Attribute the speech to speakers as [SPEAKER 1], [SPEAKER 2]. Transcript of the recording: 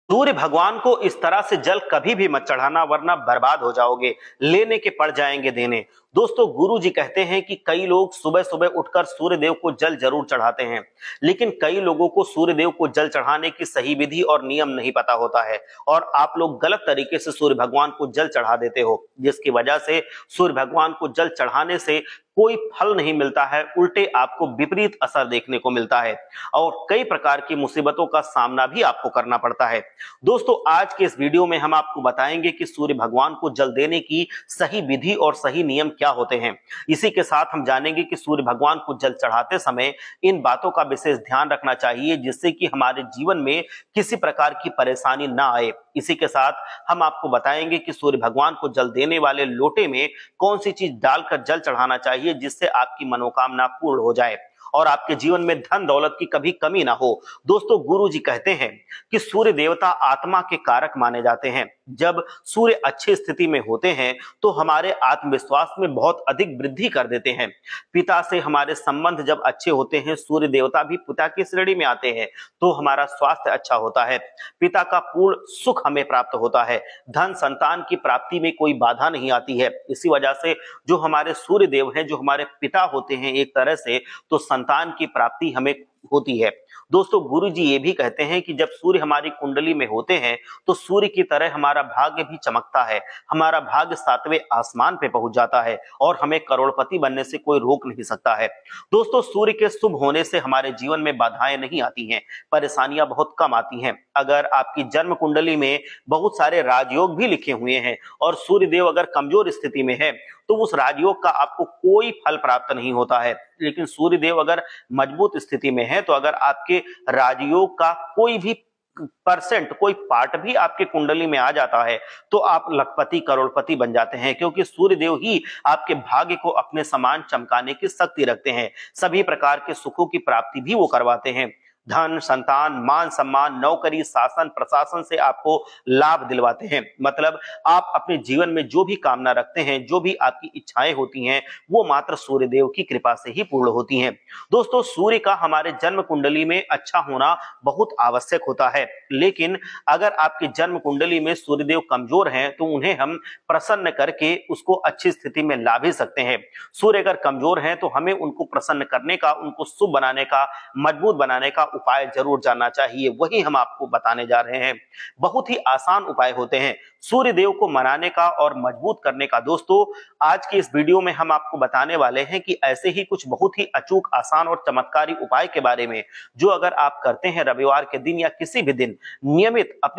[SPEAKER 1] सूर्य भगवान को इस तरह से जल कभी भी मत चढ़ाना, वरना बर्बाद हो जाओगे, लेने के पड़ जाएंगे देने। दोस्तों, गुरु जी कहते हैं कि कई लोग सुबह सुबह उठकर सूर्य देव को जल जरूर चढ़ाते हैं, लेकिन कई लोगों को सूर्य देव को जल चढ़ाने की सही विधि और नियम नहीं पता होता है, और आप लोग गलत तरीके से सूर्य भगवान को जल चढ़ा देते हो, जिसकी वजह से सूर्य भगवान को जल चढ़ाने से कोई फल नहीं मिलता है, उल्टे आपको विपरीत असर देखने को मिलता है और कई प्रकार की मुसीबतों का सामना भी आपको करना पड़ता है। दोस्तों, आज के इस वीडियो में हम आपको बताएंगे कि सूर्य भगवान को जल देने की सही विधि और सही नियम क्या होते हैं। इसी के साथ हम जानेंगे कि सूर्य भगवान को जल चढ़ाते समय इन बातों का विशेष ध्यान रखना चाहिए, जिससे कि हमारे जीवन में किसी प्रकार की परेशानी ना आए। इसी के साथ हम आपको बताएंगे कि सूर्य भगवान को जल देने वाले लोटे में कौन सी चीज डालकर जल चढ़ाना चाहिए, जिससे आपकी मनोकामना पूर्ण हो जाए और आपके जीवन में धन दौलत की कभी कमी ना हो। दोस्तों, गुरु जी कहते हैं कि सूर्य देवता आत्मा के कारक माने जाते हैं। जब सूर्य अच्छी स्थिति में होते हैं तो हमारे आत्मविश्वास में बहुत अधिक वृद्धि कर देते हैं। पिता से हमारे संबंध जब अच्छे होते हैं, सूर्य देवता भी पिता की श्रेणी में आते हैं, तो हमारा स्वास्थ्य अच्छा होता है, पिता का पूर्ण सुख हमें प्राप्त होता है, धन संतान की प्राप्ति में कोई बाधा नहीं आती है। इसी वजह से जो हमारे सूर्य देव हैं, जो हमारे पिता होते हैं एक तरह से, तो संतान की प्राप्ति हमें होती है। दोस्तों, गुरु जी ये भी कहते हैं कि जब सूर्य हमारी कुंडली में होते हैं तो सूर्य की तरह हमारा भाग्य भी चमकता है, हमारा भाग्य सातवें आसमान पे पहुंच जाता है और हमें करोड़पति बनने से कोई रोक नहीं सकता है। दोस्तों, सूर्य के शुभ होने से हमारे जीवन में बाधाएं नहीं आती हैं, परेशानियां बहुत कम आती हैं। अगर आपकी जन्म कुंडली में बहुत सारे राजयोग भी लिखे हुए हैं और सूर्य देव अगर कमजोर स्थिति में है, तो उस राजयोग का आपको कोई फल प्राप्त नहीं होता है। लेकिन सूर्य देव अगर मजबूत स्थिति में है, तो अगर आपके राजयोग का कोई भी परसेंट, कोई पार्ट भी आपके कुंडली में आ जाता है, तो आप लखपति करोड़पति बन जाते हैं, क्योंकि सूर्य देव ही आपके भाग्य को अपने समान चमकाने की शक्ति रखते हैं। सभी प्रकार के सुखों की प्राप्ति भी वो करवाते हैं। धन, संतान, मान सम्मान, नौकरी, शासन, प्रशासन से आपको लाभ दिलवाते हैं। मतलब आप अपने जीवन में जो भी कामना रखते हैं, जो भी आपकी इच्छाएं होती हैं, वो मात्र सूर्य देव की कृपा से ही पूर्ण होती हैं। दोस्तों, सूर्य का हमारे जन्म कुंडली में अच्छा होना बहुत आवश्यक होता है, लेकिन अगर आपकी जन्म कुंडली में सूर्य देव कमजोर हैं, तो उन्हें हम प्रसन्न करके उसको अच्छी स्थिति में ला भी सकते हैं। सूर्य अगर कमजोर हैं, तो हमें उनको प्रसन्न करने का, उनको शुभ बनाने का, मजबूत बनाने का उपाय जरूर जानना चाहिए। वही हम आपको बताने जा रहे हैं। बहुत ही आसान उपाय होते हैं सूर्य देव को मनाने का और मजबूत करने का। दोस्तों, आज की इस वीडियो में हम आपको बताने वाले हैं कि ऐसे ही कुछ बहुत ही अचूक, आसान और चमत्कारी उपाय के बारे में, जो अगर आप करते हैं रविवार के दिन या किसी भी दिन नियमित अपनी